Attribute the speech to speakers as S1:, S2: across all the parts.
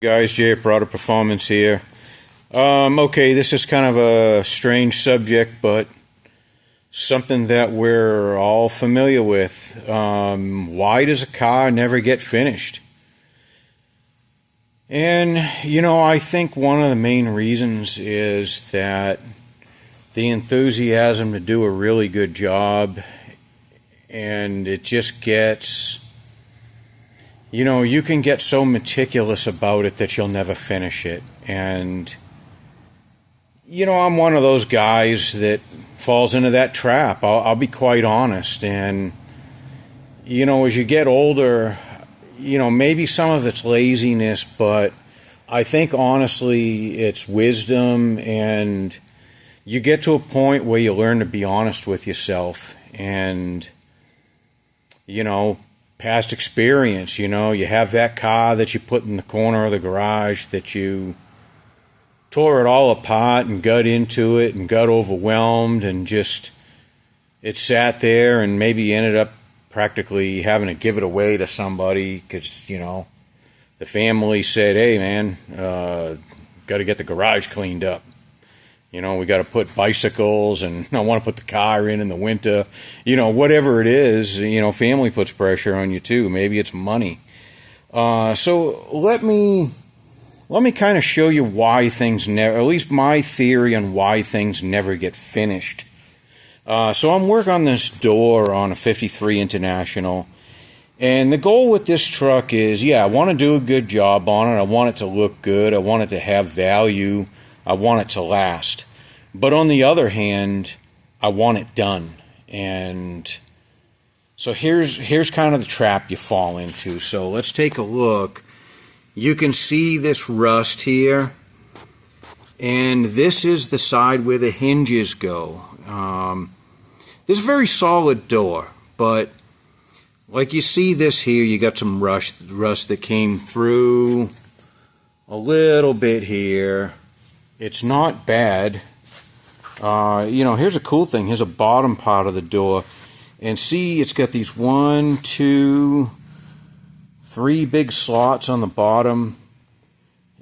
S1: Guys, Jay at Auto Performance here. Okay, this is kind of a strange subject, but something that we're all familiar with. Why does a car never get finished? And, I think one of the main reasons is that the enthusiasm to do a really good job, and it just gets, you can get so meticulous about it that you'll never finish it. And, I'm one of those guys that falls into that trap. I'll be quite honest. And, as you get older, maybe some of it's laziness, but I think honestly it's wisdom, and you get to a point where you learn to be honest with yourself. And, past experience, you have that car that you put in the corner of the garage that you tore it all apart and got into it and got overwhelmed, and just it sat there, and maybe you ended up practically having to give it away to somebody because, the family said, hey man, got to get the garage cleaned up. We got to put bicycles, and I want to put the car in the winter. Whatever it is, family puts pressure on you too. Maybe it's money. So let me kind of show you why things never, at least my theory on why things never get finished. So I'm working on this door on a 53 International. And the goal with this truck is, I want to do a good job on it. I want it to look good. I want it to have value. I want it to last. But on the other hand, I want it done. And so here's kind of the trap you fall into. So let's take a look. You can see this rust here. And this is the side where the hinges go. This is a very solid door, but like you see this here, you got some rust that came through a little bit here. It's not bad. Here's a cool thing. Here's a bottom part of the door. And see, it's got these 1, 2, 3 big slots on the bottom.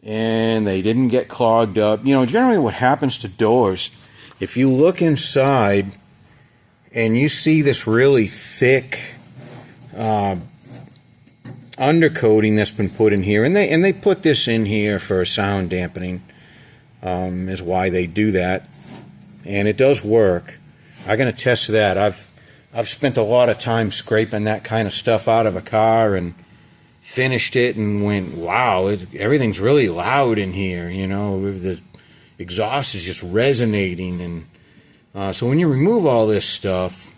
S1: And they didn't get clogged up. Generally what happens to doors, if you look inside and you see this really thick undercoating that's been put in here, and they put this in here for sound dampening, is why they do that, and it does work. I'm gonna test that. I've spent a lot of time scraping that kind of stuff out of a car and finished it and went, wow, everything's really loud in here. The exhaust is just resonating, and so when you remove all this stuff,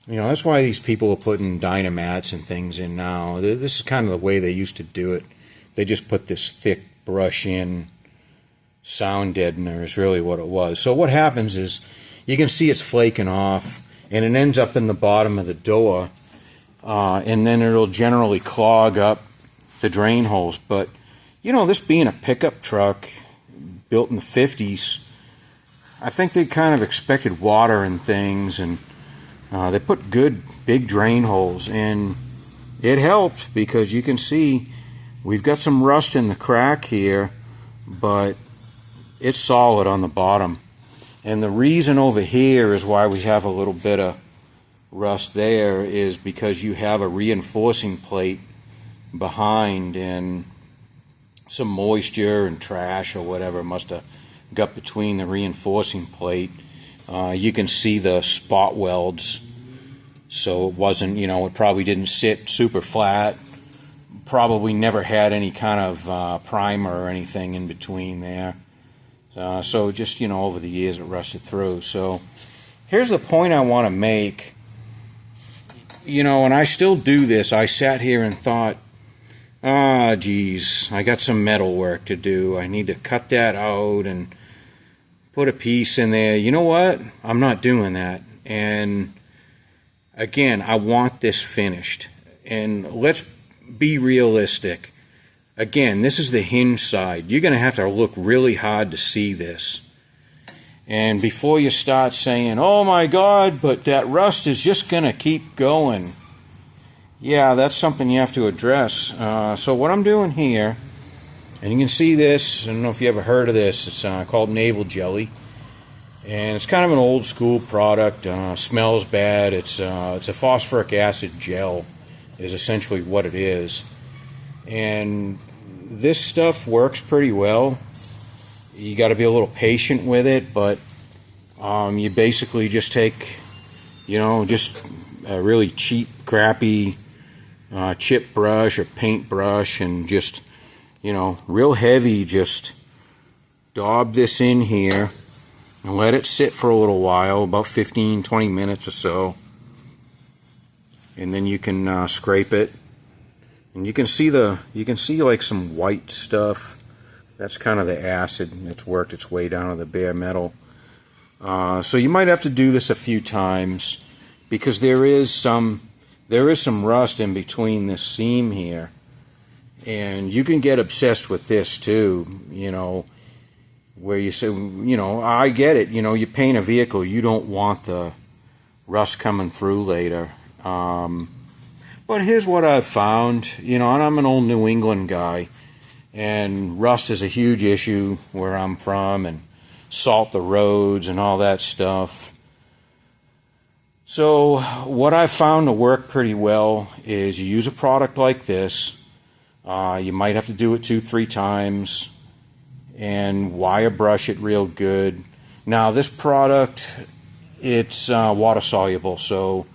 S1: that's why these people are putting Dynamats and things in now. This is kind of the way they used to do it. They just put this thick brush in. Sound deadener is really what it was. So what happens is you can see it's flaking off, and it ends up in the bottom of the door, and then it'll generally clog up the drain holes. But, this being a pickup truck built in the 50s, I think they kind of expected water and things, and they put good big drain holes, and it helped because you can see we've got some rust in the crack here, but it's solid on the bottom. And the reason over here is why we have a little bit of rust there is because you have a reinforcing plate behind, and some moisture and trash or whatever must have got between the reinforcing plate. You can see the spot welds, so it wasn't, it probably didn't sit super flat, probably never had any kind of primer or anything in between there. So just, over the years it rusted through. So here's the point I want to make. And I still do this. I sat here and thought, geez, I got some metal work to do. I need to cut that out and put a piece in there. You know what? I'm not doing that. And again, I want this finished. And let's be realistic. Again, this is the hinge side. You're going to have to look really hard to see this. And before you start saying, oh my God, but that rust is just going to keep going. Yeah, that's something you have to address. So what I'm doing here And you can see this, I don't know if you ever heard of this, it's called navel jelly. And it's kind of an old school product, smells bad, it's a phosphoric acid gel is essentially what it is. And this stuff works pretty well. You got to be a little patient with it, but you basically just take, just a really cheap, crappy chip brush or paint brush and just, real heavy, just daub this in here and let it sit for a little while, about 15-20 minutes or so. And then you can scrape it. And you can see like some white stuff. That's kind of the acid that's worked its way down to the bare metal. So you might have to do this a few times because there is some rust in between this seam here. And you can get obsessed with this too, where you say, I get it, you paint a vehicle, you don't want the rust coming through later. But here's what I've found, and I'm an old New England guy, and rust is a huge issue where I'm from, and salt the roads and all that stuff. So what I've found to work pretty well is you use a product like this. You might have to do it 2-3 times and wire brush it real good. Now this product, it's water soluble, so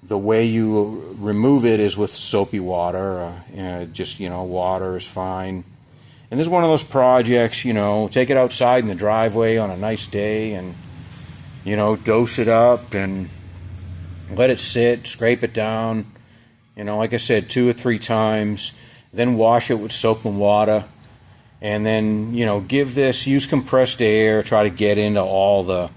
S1: the way you remove it is with soapy water. Water is fine. And this is one of those projects, take it outside in the driveway on a nice day and, dose it up and let it sit, scrape it down, like I said, 2 or 3 times, then wash it with soap and water. And then, use compressed air, try to get into all the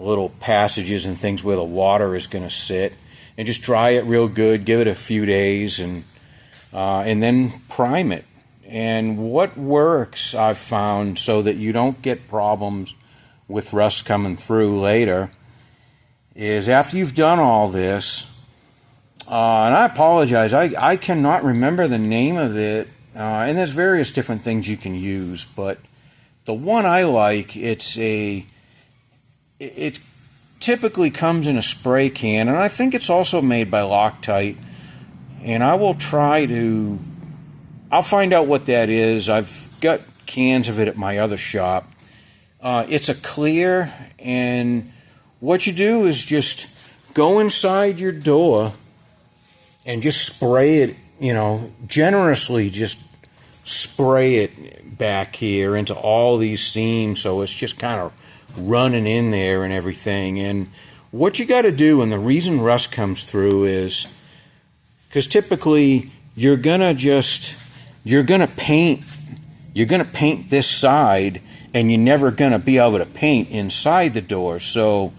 S1: little passages and things where the water is going to sit. And just dry it real good, give it a few days, and then prime it. And what works, I've found, so that you don't get problems with rust coming through later, is after you've done all this, and I apologize, I cannot remember the name of it, and there's various different things you can use, but the one I like, it typically comes in a spray can, and I think it's also made by Loctite, and I'll find out what that is. I've got cans of it at my other shop. It's a clear, and what you do is just go inside your door and just spray it, generously just spray it back here into all these seams so it's just kind of running in there and everything. And what you got to do, and the reason rust comes through is because typically you're gonna paint this side and you're never gonna be able to paint inside the door. So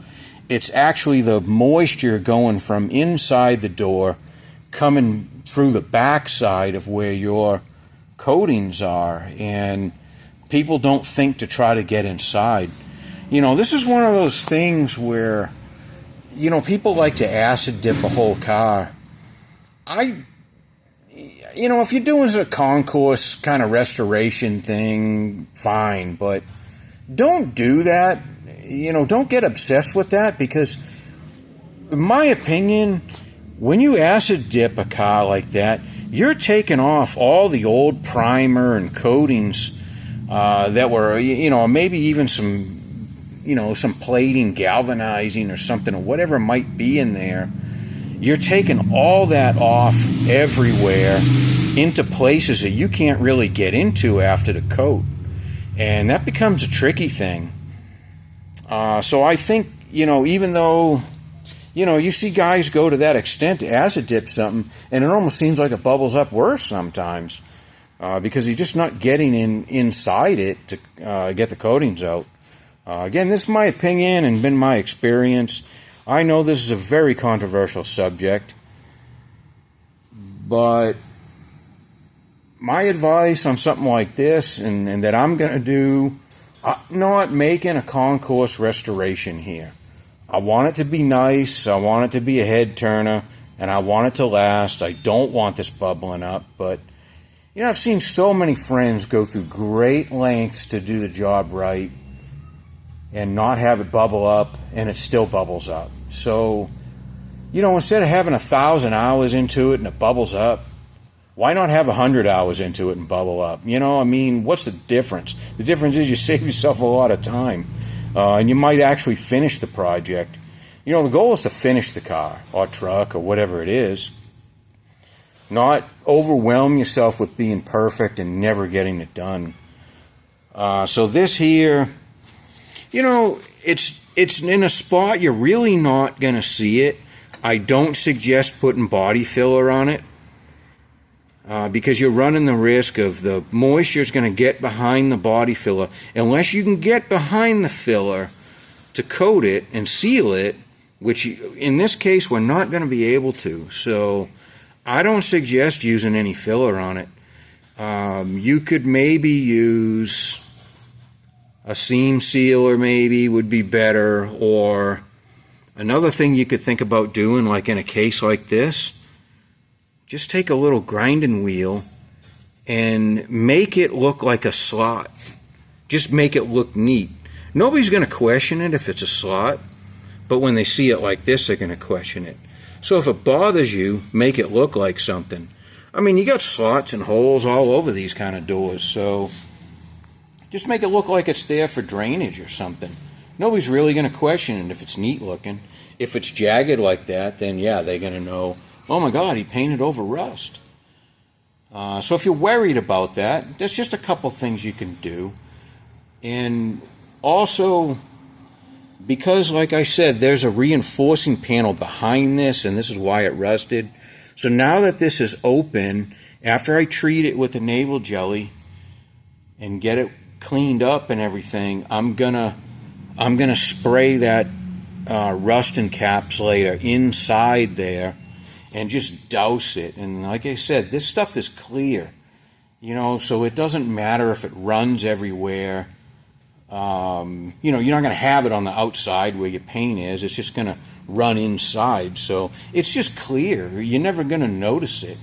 S1: it's actually the moisture going from inside the door coming through the back side of where your coatings are, and people don't think to try to get inside. This is one of those things where, people like to acid dip a whole car. If you're doing a concourse kind of restoration thing, fine, but don't do that. Don't get obsessed with that, because in my opinion, when you acid dip a car like that, you're taking off all the old primer and coatings that were, maybe even some plating, galvanizing or something, or whatever might be in there. You're taking all that off everywhere into places that you can't really get into after the coat. And that becomes a tricky thing. So I think, even though, you see guys go to that extent to acid dip something, and it almost seems like it bubbles up worse sometimes because you're just not getting inside it to get the coatings out. Again, this is my opinion and been my experience. I know this is a very controversial subject, but my advice on something like this, and that I'm going to do, I'm not making a concourse restoration here. I want it to be nice, I want it to be a head turner, and I want it to last. I don't want this bubbling up, but You know, I've seen so many friends go through great lengths to do the job right and not have it bubble up, and it still bubbles up. So, you know, instead of having 1,000 hours into it and it bubbles up, why not have 100 hours into it and bubble up? You know, I mean, what's the difference? The difference is you save yourself a lot of time, and you might actually finish the project. You know, the goal is to finish the car or truck or whatever it is, not overwhelm yourself with being perfect and never getting it done. So this here, you know, it's in a spot you're really not going to see it. I don't suggest putting body filler on it because you're running the risk of the moisture is going to get behind the body filler. Unless you can get behind the filler to coat it and seal it, which in this case we're not going to be able to. So I don't suggest using any filler on it. You could maybe use a seam sealer, maybe would be better, or another thing you could think about doing, like in a case like this, just take a little grinding wheel and make it look like a slot. Just make it look neat. Nobody's going to question it if it's a slot, but when they see it like this, they're going to question it. So if it bothers you, make it look like something. I mean, you got slots and holes all over these kind of doors, so just make it look like it's there for drainage or something. Nobody's really going to question it if it's neat looking. If it's jagged like that, then yeah, they're going to know, oh my God, he painted over rust. So if you're worried about that, there's just a couple things you can do. And also, because like I said, there's a reinforcing panel behind this, and this is why it rusted. So now that this is open, after I treat it with the naval jelly and get it cleaned up and everything, I'm gonna spray that rust encapsulator inside there and just douse it. And like I said, this stuff is clear, you know, so it doesn't matter if it runs everywhere. You know, you're not going to have it on the outside where your paint is. It's just going to run inside. So it's just clear. You're never going to notice it.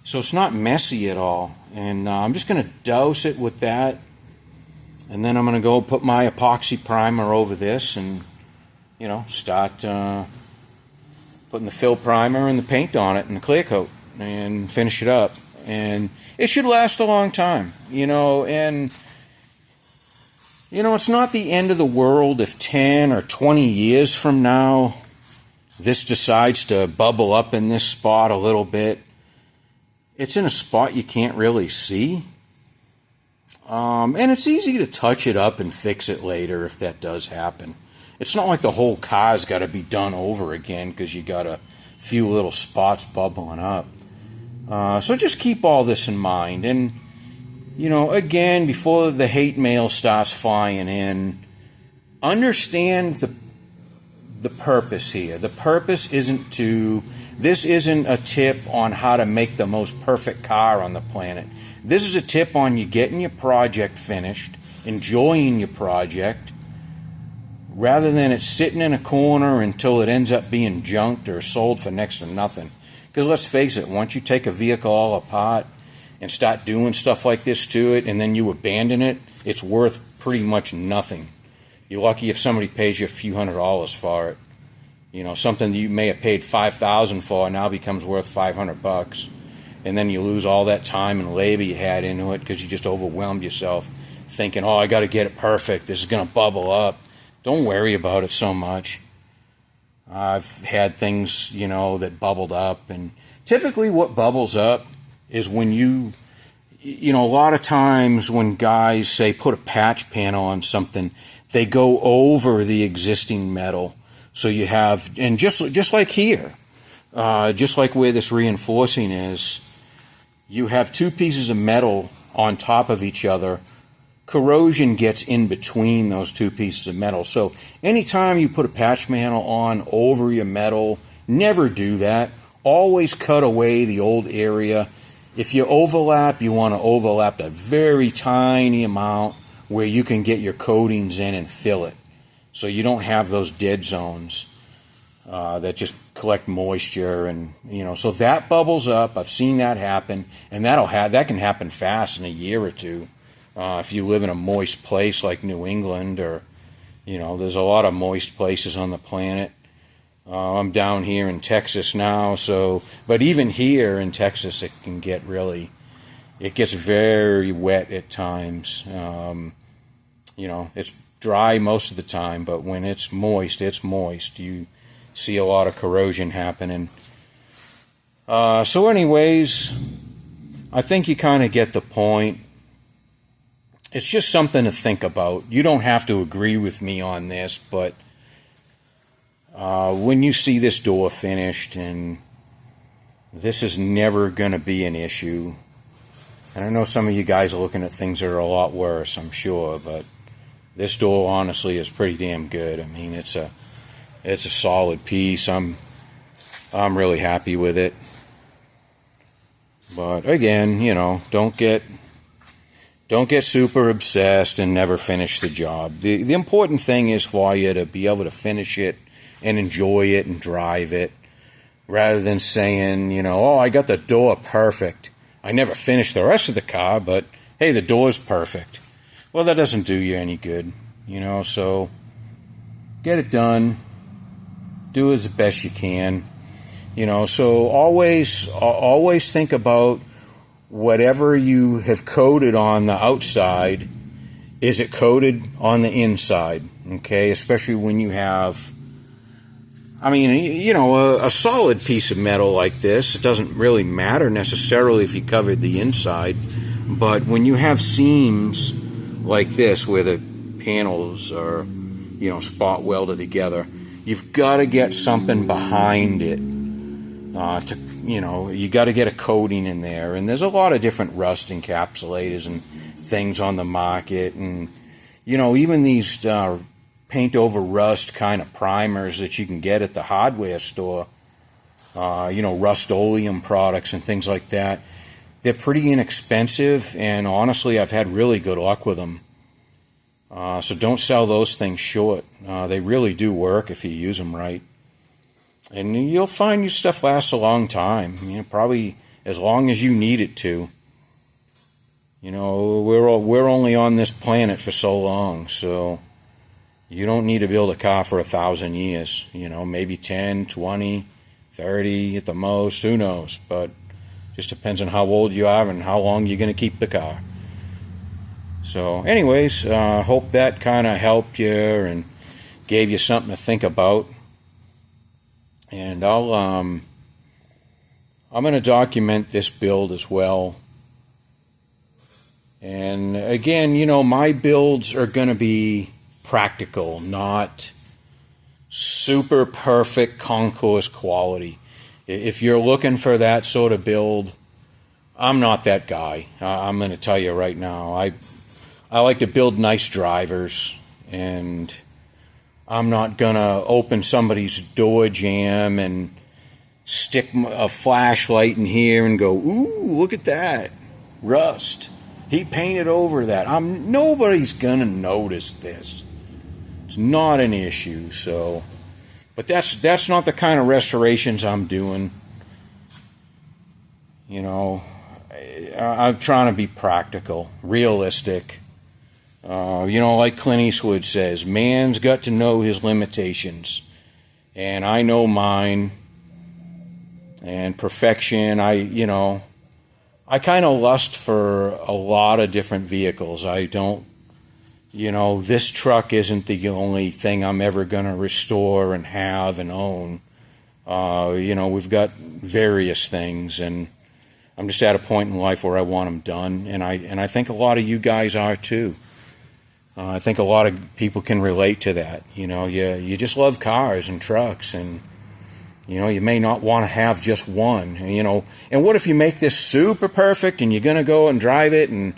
S1: So it's not messy at all. And I'm just going to douse it with that. And then I'm going to go put my epoxy primer over this and, you know, start putting the fill primer and the paint on it and the clear coat and finish it up. And it should last a long time, you know, and you know, it's not the end of the world if 10 or 20 years from now this decides to bubble up in this spot a little bit. It's in a spot you can't really see. And it's easy to touch it up and fix it later if that does happen. It's not like the whole car's got to be done over again because you got a few little spots bubbling up. So just keep all this in mind. And you know, again, before the hate mail starts flying in, understand the purpose here. The purpose isn't this isn't a tip on how to make the most perfect car on the planet. This is a tip on you getting your project finished, enjoying your project, rather than it sitting in a corner until it ends up being junked or sold for next to nothing. Because let's face it, once you take a vehicle all apart and start doing stuff like this to it, and then you abandon it, it's worth pretty much nothing. You're lucky if somebody pays you a few $100s for it. You know, something that you may have paid $5,000 for now becomes worth $500, and then you lose all that time and labor you had into it because you just overwhelmed yourself, thinking, "Oh, I got to get it perfect. This is going to bubble up." Don't worry about it so much. I've had things, you know, that bubbled up, and typically what bubbles up is when you know, a lot of times when guys say put a patch panel on something, they go over the existing metal. So you have, and just like here, just like where this reinforcing is, you have two pieces of metal on top of each other. Corrosion gets in between those two pieces of metal. So anytime you put a patch panel on over your metal, never do that. Always cut away the old area. If you overlap, you want to overlap a very tiny amount where you can get your coatings in and fill it, so you don't have those dead zones. that just collect moisture, and so that bubbles up. I've seen that happen, and that can happen fast in a year or two. If you live in a moist place like New England, or there's a lot of moist places on the planet. I'm down here in Texas now, but even here in Texas, it gets very wet at times. It's dry most of the time, but when it's moist, You see a lot of corrosion happening. So anyways, I think you kind of get the point. It's just something to think about. You don't have to agree with me on this, but when you see this door finished, and this is never going to be an issue. And I know some of you guys are looking at things that are a lot worse, I'm sure, but this door honestly is pretty damn good. I mean, it's a solid piece. I'm really happy with it. But again, don't get super obsessed and never finish the job. The important thing is for you to be able to finish it and enjoy it and drive it, rather than saying, oh, I got the door perfect. I never finished the rest of the car, but hey, the door's perfect. Well, that doesn't do you any good, so get it done. Do as best you can. So always think about whatever you have coated on the outside, is it coated on the inside? Okay, especially when you have, a solid piece of metal like this, it doesn't really matter necessarily if you covered the inside, but when you have seams like this where the panels are, spot welded together, you've got to get something behind it. You got to get a coating in there, and there's a lot of different rust encapsulators and things on the market, and even these paint over rust kind of primers that you can get at the hardware store, Rust-Oleum products and things like that. They're pretty inexpensive, and honestly, I've had really good luck with them. So don't sell those things short. They really do work if you use them right. And you'll find your stuff lasts a long time. Probably as long as you need it to. We're only on this planet for so long, so you don't need to build a car for 1,000 years. Maybe 10, 20, 30 at the most. Who knows? But just depends on how old you are and how long you're going to keep the car. So, anyways, hope that kind of helped you and gave you something to think about. And I'm going to document this build as well. And again, my builds are going to be practical, not super perfect concourse quality. If you're looking for that sort of build, I'm not that guy. I'm going to tell you right now. I like to build nice drivers, and I'm not going to open somebody's door jamb and stick a flashlight in here and go, ooh, look at that, rust. He painted over that. Nobody's going to notice this. It's not an issue. But that's not the kind of restorations I'm doing. I'm trying to be practical, realistic. Like Clint Eastwood says, man's got to know his limitations. And I know mine. And perfection, I kind of lust for a lot of different vehicles. I don't, this truck isn't the only thing I'm ever going to restore and have and own. We've got various things, and I'm just at a point in life where I want them done. And I think a lot of you guys are too. I think a lot of people can relate to that. You just love cars and trucks, and you may not want to have just one. And what if you make this super perfect and you're going to go and drive it and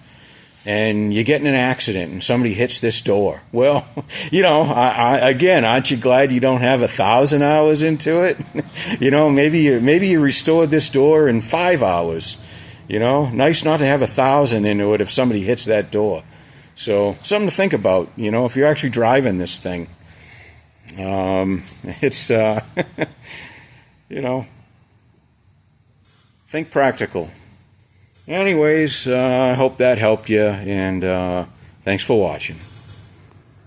S1: you get in an accident and somebody hits this door? Well, again, aren't you glad you don't have 1,000 hours into it? Maybe you restored this door in 5 hours. Nice not to have 1,000 into it if somebody hits that door. So something to think about, if you're actually driving this thing. It's, you know, think practical. Anyways, I hope that helped you, and thanks for watching.